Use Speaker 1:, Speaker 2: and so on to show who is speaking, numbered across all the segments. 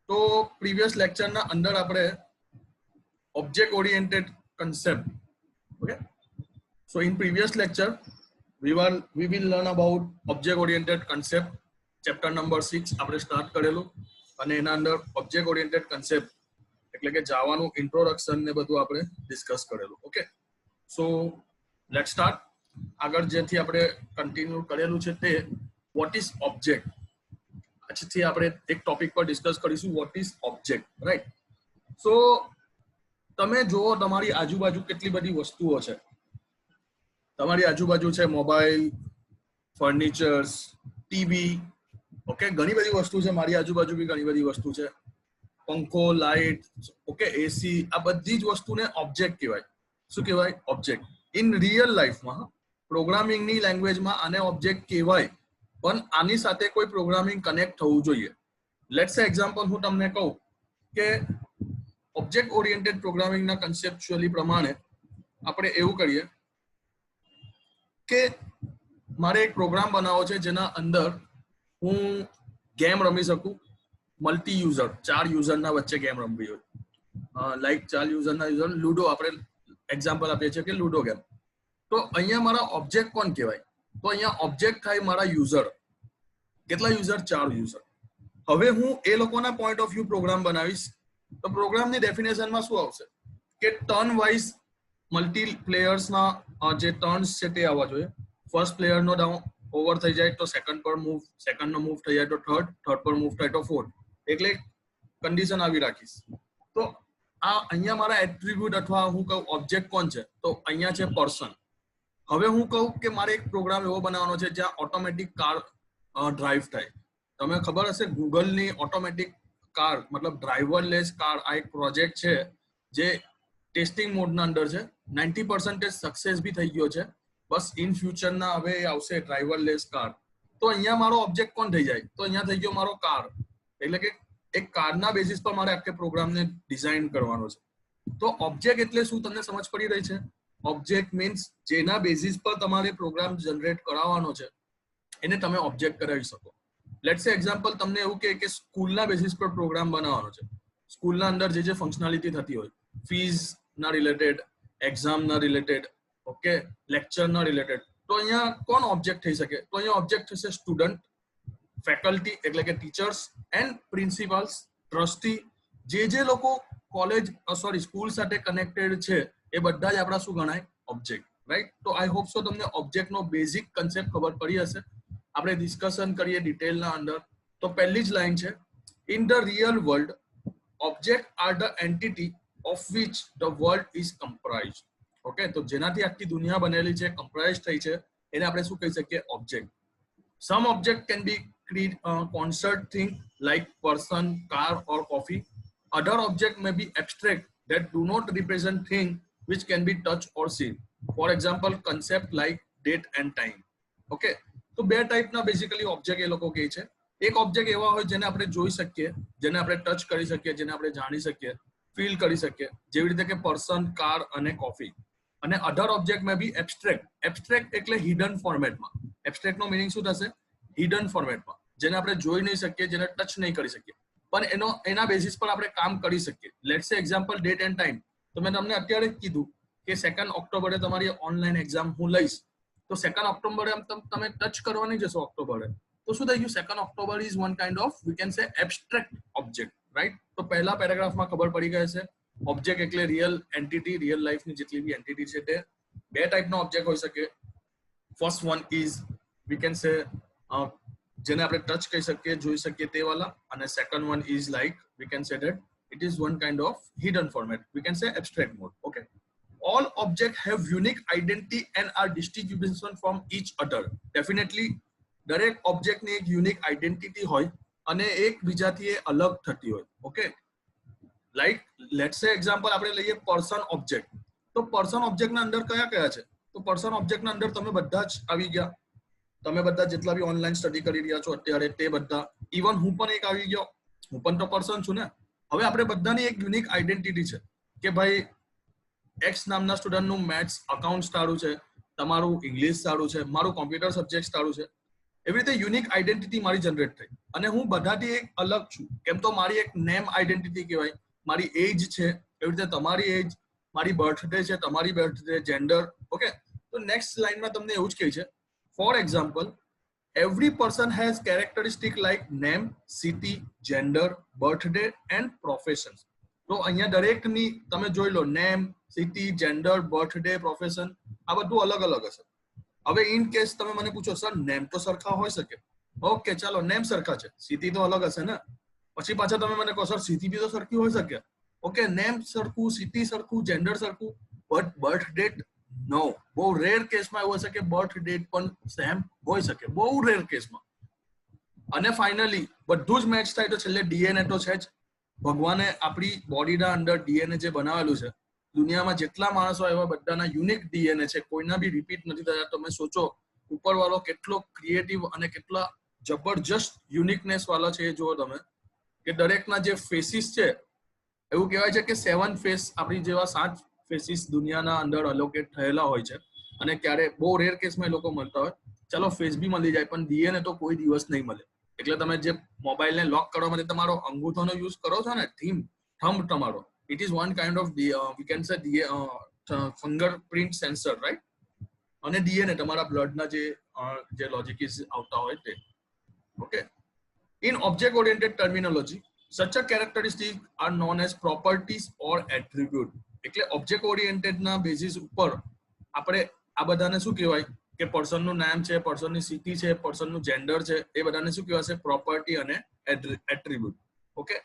Speaker 1: તો પ્રીવિયસ લેક્ચરના અંદર આપણે object oriented concept, okay, so in previous lecture we will learn about object oriented concept, chapter number 6 આપણે start કરેલું અને એના અંદર object oriented concept એટલે કે જાવાનું ઇન્ટ્રોડક્શન ને બધું આપણે ડિસ્કસ કરેલું. Okay, so let's start. આગળ જેથી આપણે કન્ટિન્યુ કરેલું છે તે વોટ ઇઝ ઓબ્જેક્ટ. આજથી આપણે એક ટોપિક પર ડિસ્કસ કરીશું વોટ ઇઝ ઓબ્જેક્ટ, રાઈટ. સો તમે જુઓ તમારી આજુબાજુ કેટલી બધી વસ્તુઓ છે. તમારી આજુબાજુ છે મોબાઈલ, ફર્નિચર્સ, ટીવી, ઓકે, ઘણી બધી વસ્તુ છે. મારી આજુબાજુ બી ઘણી બધી વસ્તુ છે. પંખો, લાઇટ, ઓકે, એસી, આ બધી જ વસ્તુને ઓબ્જેક્ટ કહેવાય. શું કહેવાય? ઓબ્જેક્ટ. ઇન રિયલ લાઈફમાં પ્રોગ્રામિંગની લેંગ્વેજમાં આને ઓબ્જેક્ટ કહેવાય, પણ આની સાથે કોઈ પ્રોગ્રામિંગ કનેક્ટ થવું જોઈએ. લેટ્સ સે એક્ઝામ્પલ હું તમને કહું કે ઓબ્જેક્ટ ઓરિએન્ટેડ પ્રોગ્રામિંગના કન્સેપ્ચ્યુઅલી પ્રમાણે આપણે એવું કરીએ કે મારે એક પ્રોગ્રામ બનાવવો છે જેના અંદર હું ગેમ રમી શકું. મલ્ટી યુઝર, 4 યુઝરના વચ્ચે ગેમ રમવી હોય, લાઈક 4 યુઝરના યુઝર લૂડો, આપણે એક્ઝામ્પલ આપીએ છીએ કે લૂડો ગેમ. તો અહીંયા મારા ઓબ્જેક્ટ કોણ કહેવાય? તો અહીંયા ઓબ્જેક્ટ થાય મારા યુઝર. કેટલા યુઝર? 4 યુઝર. હવે હું એ લોકોના પોઈન્ટ ઓફ વ્યૂ પ્રોગ્રામ બનાવીશ તો પ્રોગ્રામની ડેફિનેશનમાં શું આવશે કે ટર્ન વાઇઝ મલ્ટી પ્લેયર્સના જે ટર્ન્સ છે તે આવવા જોઈએ. ફર્સ્ટ પ્લેયરનો ડાઉન ઓવર થઈ જાય તો સેકન્ડ પર મૂવ, સેકન્ડનો મૂવ થઈ જાય તો થર્ડ, થર્ડ પર મૂવ થાય તો ફોર્થ. એટલે કન્ડિશન આવી રાખીશ. તો આ અહીંયા મારા એટ્રીબ્યુટ અથવા હું કહું ઓબ્જેક્ટ કોણ છે તો અહીંયા છે પર્સન. હવે હું કહું કે મારે એક પ્રોગ્રામ એવો બનાવવાનો છે જ્યાં ઓટોમેટિક કાર ડ્રાઈવ થાય. તમે ખબર હશે ગૂગલની ઓટોમેટિક કાર મતલબ ડ્રાઈવરલેસ કાર આ એક પ્રોજેક્ટ છે જે ટેસ્ટિંગ મોડના અંદર છે. 90% સક્સેસ બી થઈ ગયો છે. બસ ઇન ફ્યુચરના હવે આવશે ડ્રાઈવરલેસ કાર. તો અહીંયા મારો ઓબ્જેક્ટ કોણ થઈ જાય? તો અહીંયા થઈ ગયો મારો કાર. એટલે કે એક કારના બેસિસ પર મારે આખે પ્રોગ્રામને ડિઝાઇન કરવાનો છે. તો ઓબ્જેક્ટ એટલે શું તમને સમજ પડી રહી છે? ઓબ્જેક્ટ મીન્સ જેના બેસિસ પર તમારે પ્રોગ્રામ જનરેટ કરાવવાનો છે એને તમે ઓબ્જેક્ટ કરાવી શકો. લેટ્સ સે એક્ઝામ્પલ તમને એવું કે સ્કૂલના બેસિસ પર પ્રોગ્રામ બનાવવાનો છે. સ્કૂલના અંદર જે ફંક્શનાલિટી થતી હોય, ફીઝના રિલેટેડ, એક્ઝામના રિલેટેડ, ઓકે, લેક્ચરના રિલેટેડ, તો અહીંયા કોણ ઓબ્જેક્ટ થઈ શકે? તો અહીંયા ઓબ્જેક્ટ થશે સ્ટુડન્ટ, ફેકલ્ટી એટલે કે ટીચર્સ એન્ડ પ્રિન્સિપાલ્સ, ટ્રસ્ટી. જે લોકો કોલેજ સ્કૂલ સાથે કનેક્ટેડ છે એ બધા જ આપણા શું ગણાય? Object, right. તો આઈ હોપ સો તમને ઓબ્જેક્ટનો બેઝિક કન્સેપ્ટ ખબર પડી હશે. આપણે ડિસ્કશન કરીએ ડિટેલના અંદર. તો પહેલી જ લાઈન છે, in the real world object are the entity of which the world is comprised. Okay, તો જેનાથી આખી દુનિયા બનેલી છે, કમ્પ્રાઇઝ થઈ છે, એને આપણે શું કહી શકીએ? Object. Some object can be concert thing like person, car or coffee. Other objects may be abstract that do not represent thing which can be touched or seen. For example, concept like date and time. Okay, તો બે ટાઈપના basically object એ લોકો કહે છે. એક object એવા હોય જેને આપણે જોઈ શકીએ, જેને આપણે ટચ કરી શકીએ, જેને આપણે જાણી શકીએ, ફીલ કરી શકીએ, જેવી રીતે કે પર્સન, કાર અને કોફી. અને અધર ઓબ્જેક્ટ મે બી એબ્સ્ટ્રેક્ટ. એબ્સ્ટ્રેક્ટ એટલે હિડન ફોર્મેટમાં. એબ્સ્ટ્રેક્ટનો મીનિંગ શું થશે? હિડન ફોર્મેટમાં, જેને આપણે જોઈ નહીં શકીએ, જેને ટચ નહીં કરી શકીએ, પણ એના બેસિસ પર આપણે કામ કરી શકીએ. લેટ્સ સે એક્ઝામ્પલ ડેટ એન્ડ ટાઈમ. તો મેં તમને અત્યારે જ કીધું કે 2 ઓક્ટોબરે તમારી ઓનલાઈન એક્ઝામ હું લઈશ, તો 2 ઓક્ટોબરે તમે ટચ કરવા નહીં જશો ઓક્ટોબરે, તો શું થઈ ગયું? 2 October is one kind of we can say abstract object, right. તો પહેલા પેરેગ્રાફમાં ખબર પડી ગઈ છે ઓબ્જેક્ટ એટલે રિયલ એન્ટિટી, રિયલ લાઈફની જેટલી બી એન્ટિટી છે તે બે ટાઈપના ઓબ્જેક્ટ હોઈ શકે. First one is we can say જેને આપણે ટચ કહી શકીએ, જોઈ શકીએ તે વાલા. અને second one is like we can say that it is one kind of hidden format, we can say abstract mode. Okay, all objects have unique identity and are distinguishable from each other. Definitely દરેક ઓબ્જેક્ટની એક unique identity હોય અને એક બીજાથી એ અલગ થતી હોય. ઓકે, લાઈક લેટ્સ સે એક્ઝામ્પલ આપણે લઈએ પર્સન ઓબ્જેક્ટ. તો પર્સન ઓબ્જેક્ટના અંદર કયા કયા છે? તો પર્સન ઓબ્જેક્ટના અંદર તમે બધા જ આવી ગયા. તમે બધા જેટલા બી ઓનલાઈન સ્ટડી કરી રહ્યા છો અત્યારે તે બધા, ઇવન હું પણ એક આવી ગયો, હું પણ તો પર્સન છું ને. હવે આપણે બધાની એક યુનિક આઈડેન્ટિટી છે કે ભાઈ એક્સ નામના સ્ટુડન્ટનું મેથ્સ અકાઉન્ટ સારું છે, તમારું ઇંગ્લિશ સારું છે, મારું કોમ્પ્યુટર સબ્જેક્ટ સારું છે. એવી રીતે યુનિક આઈડેન્ટિટી મારી જનરેટ થઈ અને હું બધાથી એક અલગ છું. કેમ તો મારી એક નેમ આઈડેન્ટિટી કહેવાય, મારી એજ છે, એવી રીતે તમારી એજ, મારી બર્થડે છે, તમારી બર્થડે, જેન્ડર. ઓકે, તો નેક્સ્ટ લાઈનમાં તમને એવું જ કહે છે, for example, every person has characteristic like name, city, gender, birthday and professions. તો અહીંયા દરેકની તમે જોઈ લો, name, city, gender, birthday, profession, આ બધું અલગ અલગ હશે. હવે ઇન કેસ તમે મને પૂછો સર નેમ તો સરખા હોઈ શકે, ઓકે ચાલો નેમ સરખા છે, સિટી તો અલગ હશે ને. પછી પાછા તમે મને કહો સર સિટી બી તો સરખી હોઈ શકે, ઓકે નેમ સરખું, સિટી સરખું, જેન્ડર સરખું, બટ બર્થ ડેટ નો. બહુ રેર કેસમાં એવું હશે કે બર્થ ડેટ પણ સેમ હોઈ શકે, બહુ રેર કેસમાં. અને ફાઇનલી બધું જ મેચ થાય તો છેલ્લે ડીએનએ તો છે જ. ભગવાને આપણી બોડીના અંદર ડીએનએ જે બનાવેલું છે, દુનિયામાં જેટલા માણસો એવા બધાના યુનિક ડીએનએ છે, કોઈના બી રિપીટ નથી થયા. તમે સોચો ઉપરવાળો કેટલો ક્રિએટિવ અને કેટલા જબરજસ્ત યુનિકનેસ વાળા છે એ જુઓ તમે, કે દરેકના જે ફેસીસ છે, એવું કહેવાય છે કે 7 ફેસ આપણી જેવા 7 ફેસીસ દુનિયાના અંદર અલોકેટ થયેલા હોય છે. અને ક્યારે બહુ રેર કેસમાં એ લોકો મળતા હોય. ચાલો ફેસ બી મળી જાય, પણ ડીએનએ તો કોઈ દિવસ નહીં મળે. એટલે તમે જે મોબાઈલને લોક કરવા માટે તમારો અંગૂઠોનો યુઝ કરો છો ને, થંબ તમારો, it is one kind of we can say fingerprint sensor, right? અને ડીએનએ તમારા બ્લડના જે લોજિકિસ આવતા હોય તે. Okay, in object oriented terminology, such a characteristic are known as properties or attribute. એટલે ઓબ્જેક્ટ ઓરિએન્ટેડ ના બેસિસ ઉપર આપણે આ બધાને શું કહેવાય કે પર્સનનું નામ છે, પર્સનની સિટી છે, પર્સનનું જેન્ડર છે, એ બધાને શું કહેવાશે? પ્રોપર્ટી અને attribute. Okay,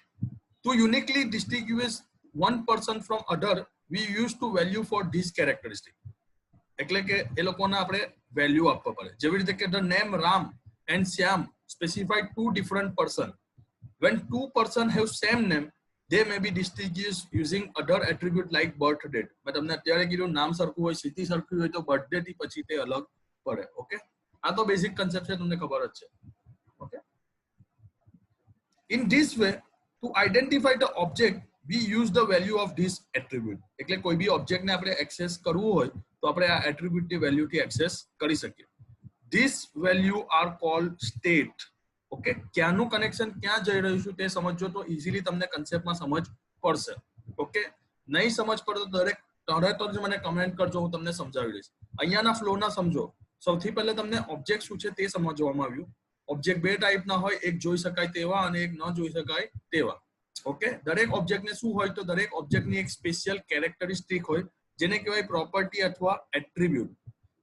Speaker 1: to uniquely distinguish one person from other we use to value for this characteristic. એટલે કે એ લોકોને આપણે વેલ્યુ આપવા પડે. જેવી રીતે કે the name Ram and Shyam specified 2 different person. When 2 persons have same name, they may be distinguished using other attribute like birth date. મેં તમને અત્યારે કીધું નામ સરખું હોય, સિટી સરખી હોય તો બર્થડે થી પછી તે અલગ પડે. ઓકે, આ તો બેઝિક કન્સેપ્ટ છે, તમને ખબર જ છે. Okay, in this way to identify the object we use the value of this attribute. એટલે કોઈ બી ઓબ્જેક્ટ ને આપણે એક્સેસ કરવું હોય તો આપણે આ એટ્રીબ્યુટ ની વેલ્યુ થી એક્સેસ કરી શકીએ. This value are called state. Okay, ક્યાંનું કનેક્શન ક્યાં જઈ રહ્યું છું તે સમજો તો ઇઝીલી તમને કન્સેપ્ટમાં સમજ પડશે. ઓકે, નહીં સમજ પડે તો તરત જ મને કમેન્ટ કરજો, હું તમને સમજાવી દઈશ. અહીંયાના ફ્લોના સમજો. સૌથી પહેલા તમને ઓબ્જેક્ટ શું છે તે સમજવામાં આવ્યું. ઓબ્જેક્ટ બે ટાઈપના હોય, એક જોઈ શકાય તેવા અને એક ન જોઈ શકાય તેવા. ઓકે, દરેક ઓબ્જેક્ટને શું હોય તો દરેક ઓબ્જેક્ટની એક સ્પેશિયલ કેરેક્ટરિસ્ટિક હોય, જેને કહેવાય પ્રોપર્ટી અથવા એટ્રીબ્યુટ.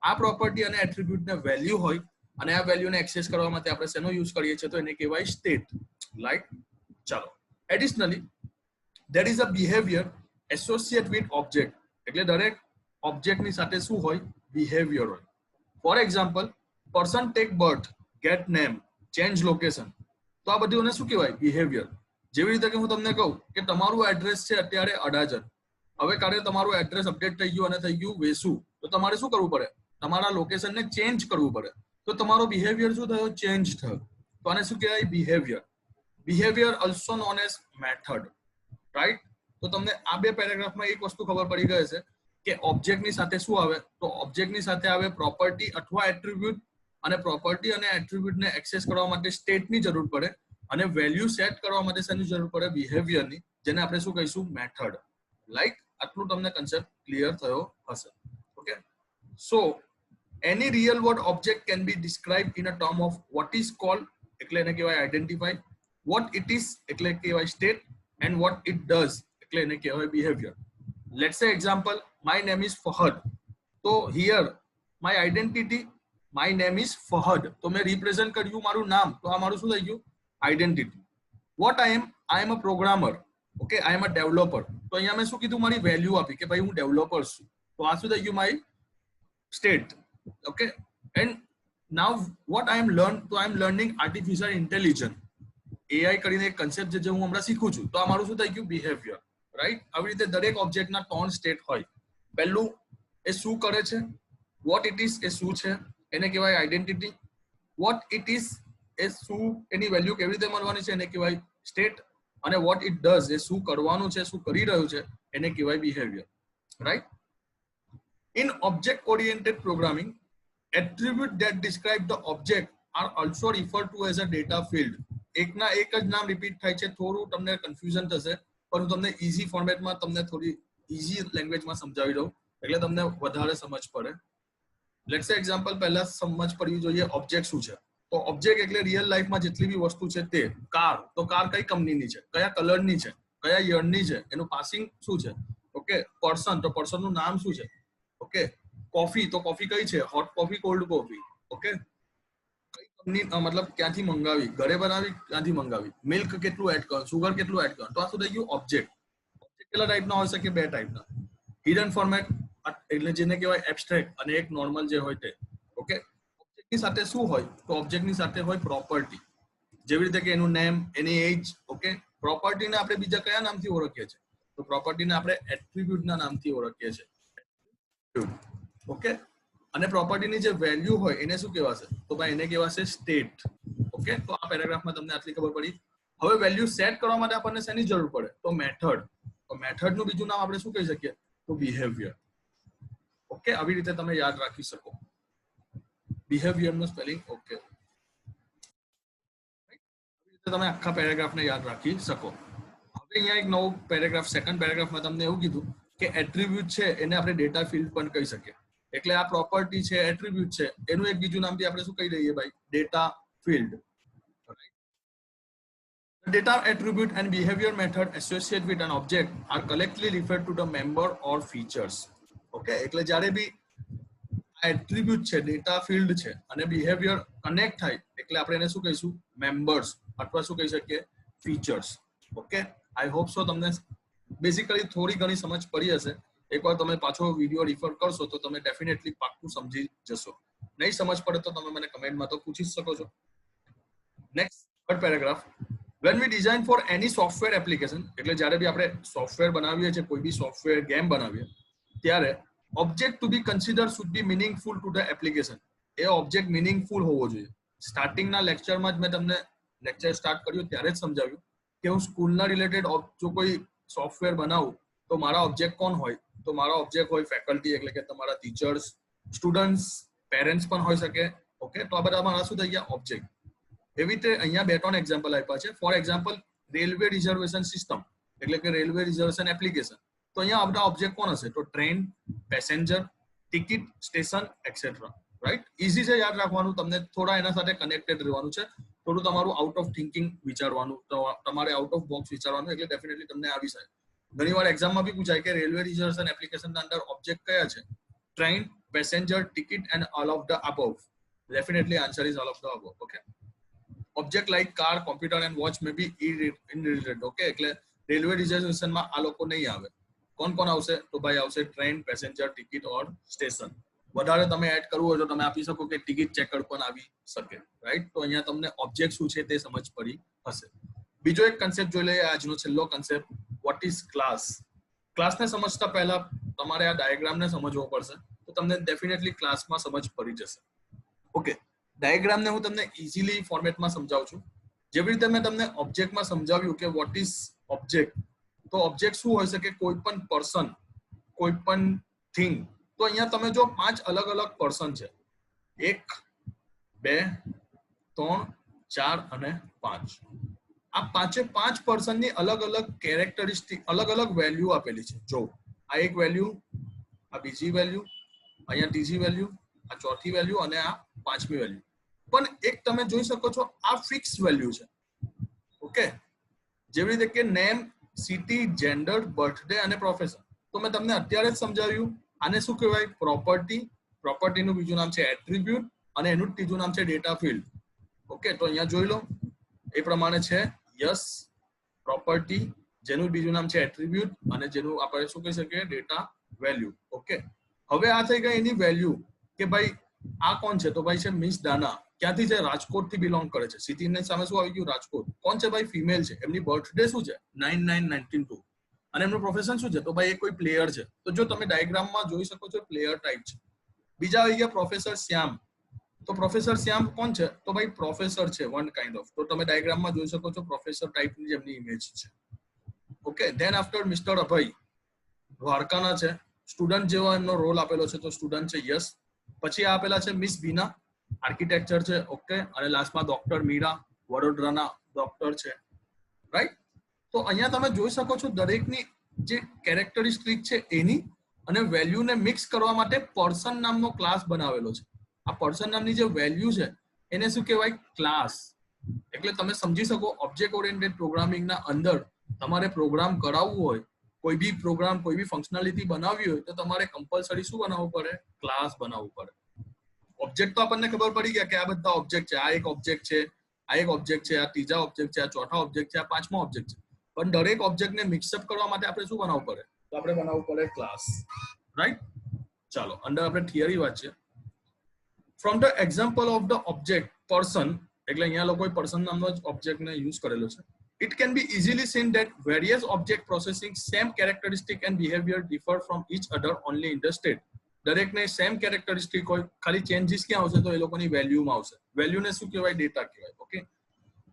Speaker 1: આ પ્રોપર્ટી અને એટ્રીબ્યુટને વેલ્યુ હોય અને આ વેલ્યુને એક્સેસ કરવા માટે આપણે શેનો યુઝ કરીએ છીએ તો એને કહેવાય સ્ટેટ. લાઈક ચાલો, additionally there is a behavior associate with object. એટલે દરેક ઓબ્જેક્ટની સાથે શું હોય? બિહેવિયર હોય. For example, person take birth, get name, change location. તો આ બધું શું કહેવાય? બિહેવિયર. જેવી રીતે કે હું તમને કહું કે તમારું એડ્રેસ છે અત્યારે અડાજણ, હવે કાલે તમારું એડ્રેસ અપડેટ થઈ ગયું અને થઈ ગયું વેસુ, તો તમારે શું કરવું પડે? તમારા લોકેશનને ચેન્જ કરવું પડે. તો તમારો બિહેવિયર શું થયો? ચેન્જ થયો. તો આને શું કહેવાય? Behaviour. Behaviour also known as method, right? તો તમને આ બે પેરેગ્રાફમાં એક વસ્તુ ખબર પડી ગઈ છે કે ઓબ્જેક્ટની સાથે શું આવે? તો ઓબ્જેક્ટની સાથે આવે પ્રોપર્ટી અથવા એટ્રીબ્યુટ, અને પ્રોપર્ટી અને એટ્રીબ્યુટને એક્સેસ કરવા માટે સ્ટેટની જરૂર પડે, અને વેલ્યુ સેટ કરવા માટે શેની જરૂર પડે? બિહેવિયરની, જેને આપણે શું કહીશું? મેથડ. લાઈક આટલું તમને કન્સેપ્ટ ક્લિયર થયો હશે. Okay, so any real world object can be described in a term of what is called, એટલે એને કહેવાય આઈડેન્ટિફાઈ, what it is એટલે કહેવાય state, and what it does એટલે એને કહેવાય બિહેવિયર. લેટ્સ સે example, my name is Fahad. તો here my identity, my name is Fahad. તો મેં રિપ્રેઝન્ટ કર્યું મારું નામ, તો આ મારું શું થઈ ગયું? Identity. what I am a programmer. Okay, I am a developer. તો અહીંયા મેં શું કીધું? મારી વેલ્યુ આપી કે ભાઈ હું ડેવલપર છું, તો આ શું થઈ ગયું? મારી state. Okay, and now what I am learning artificial intelligence, AI કરીને એક કન્સેપ્ટ જે હું હમણાં શીખું છું, તો આ મારું શું થઈ ગયું? Behaviour, right? આવી રીતે દરેક ઓબ્જેક્ટના 3 સ્ટેટ હોય. પહેલું એ શું કરે છે, what it is એ શું છે, એને કહેવાય આઈડેન્ટિટી. what it is એ શું, એની વેલ્યુ કેવી રીતે મળવાની છે, એને કહેવાય સ્ટેટ. અને what it does એ શું કરવાનું છે, શું કરી રહ્યું છે, એને કહેવાય behaviour, right? In object oriented programming, attribute that describe the object are also refer two as a data field. એકના એક જ નામ રિપીટ થાય છે, થોડું તમને કન્ફ્યુઝન થશે, પણ હું તમને ઈઝી ફોર્મેટમાં તમને થોડી ઈઝી લેંગ્વેજમાં સમજાવી દઉં એટલે તમને વધારે સમજ પડે. લેટ્સ સે એક્ઝામ્પલ પહેલા સમજ પડવી જોઈએ ઓબ્જેક્ટ શું છે. તો ઓબ્જેક્ટ એટલે રિયલ લાઈફમાં જેટલી બી વસ્તુ છે તે. કાર, તો કાર કઈ કંપનીની છે, કયા કલરની છે, કયા યરની છે, એનું પાસિંગ શું છે. ઓકે, પર્સન, તો પર્સનનું નામ શું છે. ઓકે, કોફી, તો કોફી કઈ છે, hot coffee, cold coffee. Okay, કઈ કંપની, મતલબ ક્યાંથી મંગાવી, ઘરે બનાવી, ક્યાંથી મંગાવી, મિલ્ક કેટલું એડ કરવાનું, સુગર કેટલું એડ કરવાનું. તો આ શું થઈ ગયું ઓબ્જેક્ટ. ઓબ્જેક્ટ કેટલા ટાઈપના હોઈ શકે, બે ટાઈપના. હિડન ફોર્મેટ એટલે જેને કહેવાય એબ્સ્ટ્રેક્ટ, અને એક નોર્મલ જે હોય તે. ઓકે, ઓબ્જેક્ટની સાથે શું હોય, તો ઓબ્જેક્ટની સાથે હોય પ્રોપર્ટી. જેવી રીતે કે એનું નેમ, એની એજ. ઓકે, પ્રોપર્ટીને આપણે બીજા કયા નામથી ઓળખીએ છીએ, તો પ્રોપર્ટીને આપણે એટ્રીબ્યુટના નામથી ઓળખીએ છીએ. ઓકે, અને પ્રોપર્ટીની જે વેલ્યુ હોય એને શું કહેવાશે, તો ભાઈ એને કહેવાશે સ્ટેટ. ઓકે, તો આ પેરેગ્રાફમાં તમને આટલી ખબર પડી. હવે વેલ્યુ સેટ કરવા માટે આપણને શેની જરૂર પડે, તો મેથડ. તો મેથડનું બીજું નામ આપણે શું કહી શકીએ, તો બિહેવિયર. ઓકે, આવી રીતે તમે યાદ રાખી શકો બિહેવિયરનું સ્પેલિંગ. ઓકે, તમે આખા પેરેગ્રાફને યાદ રાખી શકો. હવે અહીંયા એક નવું પેરેગ્રાફ, સેકન્ડ પેરેગ્રાફમાં તમને એવું કીધું કે એટ્રીબ્યુટ છે એને આપણે ડેટા ફિલ્ડ પણ કહી શકીએ. એટલે આ પ્રોપર્ટી છે, એટ્રીબ્યુટ છે, એનું એક બીજું નામથી આપણે શું કહી દઈએ ભાઈ, data field. Data attribute and behavior method associated with an object are collectively referred to the member or features. Okay, એટલે જ્યારે બી એટ્રીબ્યુટ છે, ડેટા ફિલ્ડ છે અને બિહેવિયર કનેક્ટ થાય એટલે આપણે એને શું કહીશું, મેમ્બર્સ, અથવા શું કહી શકીએ, features. Okay, I hope so તમને બેઝિકલી થોડી ઘણી સમજ પડી હશે. એકવાર તમે પાછો વિડીયો રિફર કરશો તો તમે ડેફિનેટલી પાક્કું સમજી જશો. નહીં સમજ પડે તો તમે મને કમેન્ટમાં તો પૂછી શકો છો. Next third paragraph. When we design for any software application, એટલે જ્યારે બી આપણે સોફ્ટવેર બનાવીએ છીએ, કોઈ બી સોફ્ટવેર ગેમ બનાવીએ, ત્યારે object to be considered should be meaningful to the application. A object meaningful હોવો જોઈએ. સ્ટાર્ટિંગના લેક્ચરમાં જ મેં તમને લેક્ચર સ્ટાર્ટ કર્યું ત્યારે જ સમજાવ્યું કે હું સ્કૂલના રિલેટેડ જો કોઈ સોફ્ટવેર બનાવું તો મારા ઓબ્જેક્ટ કોણ હોય, તો મારા ઓબ્જેક્ટ હોય ફેકલ્ટી, એટલે કે તમારા ટીચર્સ, સ્ટુડન્ટ્સ, પેરેન્ટ્સ પણ હોઈ શકે. ઓકે, તો આ બધા મારા શું થઈ ગયા, ઓબ્જેક્ટ. એવી રીતે અહીંયા બે ત્રણ એક્ઝામ્પલ આપ્યા છે. For example railway reservation system, એટલે કે રેલવે રિઝર્વેશન એપ્લિકેશન. તો અહીંયા આપણા ઓબ્જેક્ટ કોણ હશે, તો train, passenger, ticket, station, et cetera. Right, easy છે યાદ રાખવાનું. તમને થોડા એના સાથે કનેક્ટેડ રહેવાનું છે, થોડું તમારું આઉટ ઓફ થિંકિંગ વિચારવાનું, તમારે આઉટ ઓફ બોક્સ વિચારવાનું, એટલે ડેફિનેટલી તમને આવી જાય. ઘણીવાર એક્ઝામમાં બી પૂછાય કે રેલવે રિઝર્વેશન એપ્લિકેશનના અંદર ઓબ્જેક્ટ કયા છે, train, passenger, ticket and all of the above. Definitely answer is all of the above. Okay, object like car, computer and watch may be unrelated. Okay, એટલે રેલવે રિઝર્વેશનમાં આ લોકો નહીં આવે. કોણ કોણ આવશે, તો ભાઈ આવશે ટ્રેન, પેસેન્જર, ટિકિટ ઓર સ્ટેશન. વધારે તમે એડ કરવું હોય તો તમે આપી શકો કે ટિકિટ ચેકર પણ આવી શકે. રાઈટ, તો અહીંયા તમને ઓબ્જેક્ટ શું છે તે સમજ પડી હશે. બીજો એક કન્સેપ્ટ જોઈ લઈએ, આજનો છેલ્લો કન્સેપ્ટ, વોટ ઇઝ ક્લાસ. ક્લાસને સમજતા પહેલા તમારે આ ડાયાગ્રામને સમજવો પડશે, તો તમને ડેફિનેટલી ક્લાસમાં સમજ પડી જશે. ઓકે, ડાયાગ્રામને હું તમને ઇઝીલી ફોર્મેટમાં સમજાવું છું. જેવી રીતે મેં તમને ઓબ્જેક્ટમાં સમજાવ્યું કે વોટ ઇઝ ઓબ્જેક્ટ, તો ઓબ્જેક્ટ શું હોય છે કે કોઈ પણ પર્સન, કોઈ પણ થિંગ. તો અહીંયા તમે જો 5 અલગ અલગ પર્સન છે, 1, 2, 3, 4 અને 5. આ 5 પર્સનની અલગ અલગ કેરેક્ટરિસ્ટિક, અલગ અલગ વેલ્યુ આપેલી છે. જો આ એક વેલ્યુ, આ બીજી વેલ્યુ, અહીંયા ત્રીજી વેલ્યુ, આ ચોથી વેલ્યુ અને આ પાંચમી વેલ્યુ. પણ એક તમે જોઈ શકો છો આ ફિક્સ વેલ્યુ છે. ઓકે, જેવી રીતે કે નેમ, સિટી, જેન્ડર, બર્થડે અને પ્રોફેશન. તો મેં તમને અત્યારે જ સમજાવ્યું, આને શું કહેવાય, પ્રોપર્ટી. પ્રોપર્ટીનું બીજું નામ છે એટ્રીબ્યુટ, અને એનું ત્રીજું નામ છે ડેટા ફિલ્ડ. ઓકે, તો અહીંયા જોઈ લો એ પ્રમાણે છે. યસ, પ્રોપર્ટી, જેનું બીજું નામ છે એટ્રીબ્યુટ, અને જેનું આપણે શું કહી શકીએ, ડેટા વેલ્યુ. ઓકે, હવે આ થઈ ગઈ એની વેલ્યુ કે ભાઈ આ કોણ છે, તો ભાઈ છે મિસ દાના. ક્યાંથી છે, રાજકોટ થી બિલોંગ કરે છે. સિટીની સામે શું આવી ગયું, રાજકોટ. કોણ છે ભાઈ, ફિમેલ છે. એમની બર્થડે શું છે, 9992. અને એમનું પ્રોફેશન શું છે, તો ભાઈ એ કોઈ પ્લેયર છે. તો જો તમે ડાયાગ્રામમાં જોઈ શકો છો પ્લેયર ટાઈપ છે. બીજા આવી ગયા પ્રોફેસર શ્યામ. તો પ્રોફેસર શ્યામ કોણ છે, તો ભાઈ પ્રોફેસર છે, વન કાઇન્ડ ઓફ. તો તમે ડાયાગ્રામમાં જોઈ શકો છો પ્રોફેસર ટાઈપની જેમની ઇમેજ છે. ઓકે, ધેન આફ્ટર મિસ્ટર અભય, દ્વારકાના છે, સ્ટુડન્ટ જેવો એમનો રોલ આપેલો છે, તો સ્ટુડન્ટ છે. યસ, પછી આ આપેલા છે મિસ બીના, આર્કિટેક્ચર છે, ઓકે, અને લાસ્ટમાં ડોક્ટર મીરા વડોદરાના ડોક્ટર છે, રાઈટ. તો અહીંયા તમે જોઈ શકો છો દરેકની જે કેરેક્ટરિસ્ટિક છે એની અને વેલ્યુને મિક્સ કરવા માટે પર્સન નામનો ક્લાસ બનાવેલો છે. આ પર્સન નામની જે વેલ્યુ છે એને શું કહેવાય? ક્લાસ. એટલે તમે સમજી શકો ઓબ્જેક્ટ ઓરિએન્ટેડ પ્રોગ્રામિંગના અંદર તમારે પ્રોગ્રામ કરાવવું હોય, કોઈ બી પ્રોગ્રામ, કોઈ બી ફંક્શનાલિટી બનાવવી હોય તો તમારે કમ્પલસરી શું બનાવવું પડે? ક્લાસ બનાવવું પડે. ઓબ્જેક્ટ તો આપણને ખબર પડી ગયા કે આ બધા ઓબ્જેક્ટ છે, આ એક ઓબ્જેક્ટ છે, આ એક ઓબ્જેક્ટ છે, આ ત્રીજા ઓબ્જેક્ટ છે, આ ચોથા ઓબ્જેક્ટ છે, આ પાંચમા ઓબ્જેક્ટ છે. પણ દરેક ઓબ્જેક્ટને મિક્સઅપ કરવા માટે આપણે શું બનાવવું પડે? તો આપણે બનાવવું પડે ક્લાસ, રાઈટ. ચાલો અંદર આપણે થિયરી વાંચીએ. From the example of the object person, એટલે અહીંયા લોકોએ પર્સન નામનો જ ઓબ્જેક્ટને યુઝ કરેલો છે. It can be easily seen that various object processing same characteristic and behavior differ from each other only in the state. દરેકને સેમ કેરેક્ટરિસ્ટિક હોય, ખાલી ચેન્જીસ ક્યાં આવશે? તો એ લોકોની વેલ્યુમાં આવશે. વેલ્યુને શું કહેવાય? ડેટા કહેવાય. Okay,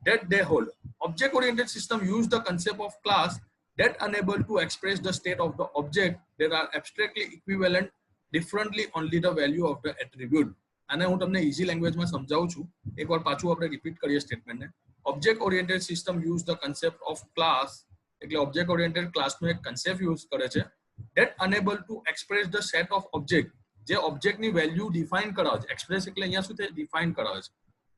Speaker 1: that they hold. Object oriented system use the concept of class that enable to express the state of the object that are abstractly equivalent differently only the value of the attribute. આને હું તમને easy લેંગ્વેજમાં સમજાવું છું. એકવાર પાછું આપણે repeat કરીએ સ્ટેટમેન્ટને. Object oriented system use the concept of class, એટલે ઓબ્જેક્ટ ઓરિએન્ટેડ ક્લાસનો એક કન્સેપ્ટ યુઝ કરે છે. that enable to express the set of object, જે ઓબ્જેક્ટની વેલ્યુ ડિફાઇન કરાવે છે. એક્સપ્રેસ એટલે અહીંયા શું થાય? ડિફાઇન કરાવે છે.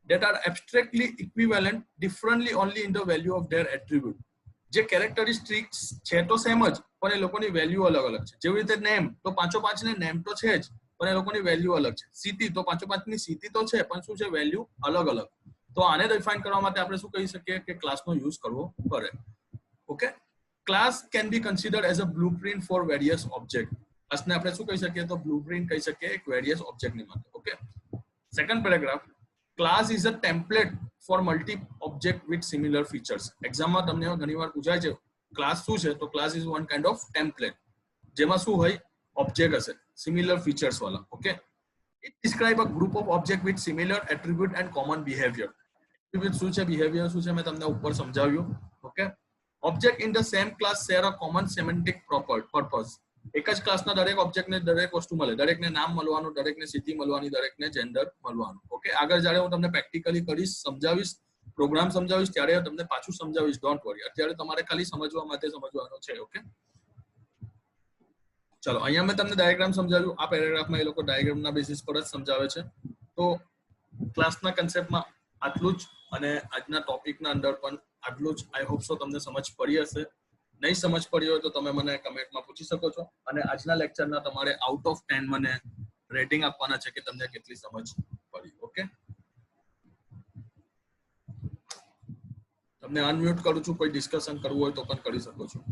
Speaker 1: that are abstractly equivalent differently only in the value of their attribute. જે કેરેક્ટરિસ્ટિક્સ છે તો સેમ જ, પણ એ લોકોની વેલ્યુ અલગ અલગ છે. જેવી રીતે નેમ, તો પાંચો પાંચને નેમ તો છે જ, પણ એ લોકોની વેલ્યુ અલગ છે. સિટી, તો પાંચો પાંચની સિટી તો છે, પણ શું છે? વેલ્યુ અલગ અલગ. તો આને ડિફાઇન કરવા માટે આપણે શું કહી શકીએ? કે ક્લાસનો યુઝ કરવો પડે. Okay, class can be considered as a blueprint four various object. ક્લાસને આપણે શું કહી શકીએ? તો બ્લુપ્રિન્ટ કહી શકીએ એક વેરિયસ ઓબ્જેક્ટની માટે. Okay, second paragraph. Class is a template for multi object with similar features. એક્ઝામમાં તમને ઘણીવાર પૂછાય છે ક્લાસ શું છે? તો class is one kind of template, જેમાં શું હોય? ઓબ્જેક્ટ હશે સિમિલર ફીચર્સ વાળા. Okay, it describe a group of object with similar attribute and common behaviour. Attribute શું છે? બિહેવિયર શું છે? મેં તમને ઉપર સમજાવ્યું. Okay, object in the same class share a common semantic purpose. એક જ ક્લાસના દરેક ઓબ્જેક્ટને દરેક વસ્તુ મળે, દરેકને નામ મળવાનું, દરેકને સિટી મળવાની, દરેકને જેન્ડર મળવાનું. ઓકે, આગળ જ્યારે હું તમને પ્રેક્ટિકલી કરીશ, સમજાવીશ, પ્રોગ્રામ સમજાવીશ, ત્યારે તમને પાછું સમજાવીશ. ડોન્ટ વરી, અત્યારે તમારે ખાલી સમજવા માટે સમજવાનું છે. ઓકે, ચલો અહીંયા મેં તમને ડાયાગ્રામ સમજાવ્યું. આ પેરેગ્રાફમાં એ લોકો ડાયાગ્રામના બેસિસ પર જ સમજાવે છે. તો ક્લાસના કન્સેપ્ટમાં આટલું જ, અને આજના ટોપિકના અંદર પણ આટલું જ. આઈ હોપ સો તમને સમજ પડી હશે. નહીં સમજ પડી હોય તો તમે મને કમેન્ટમાં પૂછી શકો છો. અને આજના લેક્ચરના તમારે આઉટ ઓફ 10 મને રેટિંગ આપવાના છે કે તમને કેટલી સમજ પડી. ઓકે, તમને અનમ્યુટ કરું છું. કોઈ ડિસ્કશન કરવું હોય તો પણ કરી શકો છો.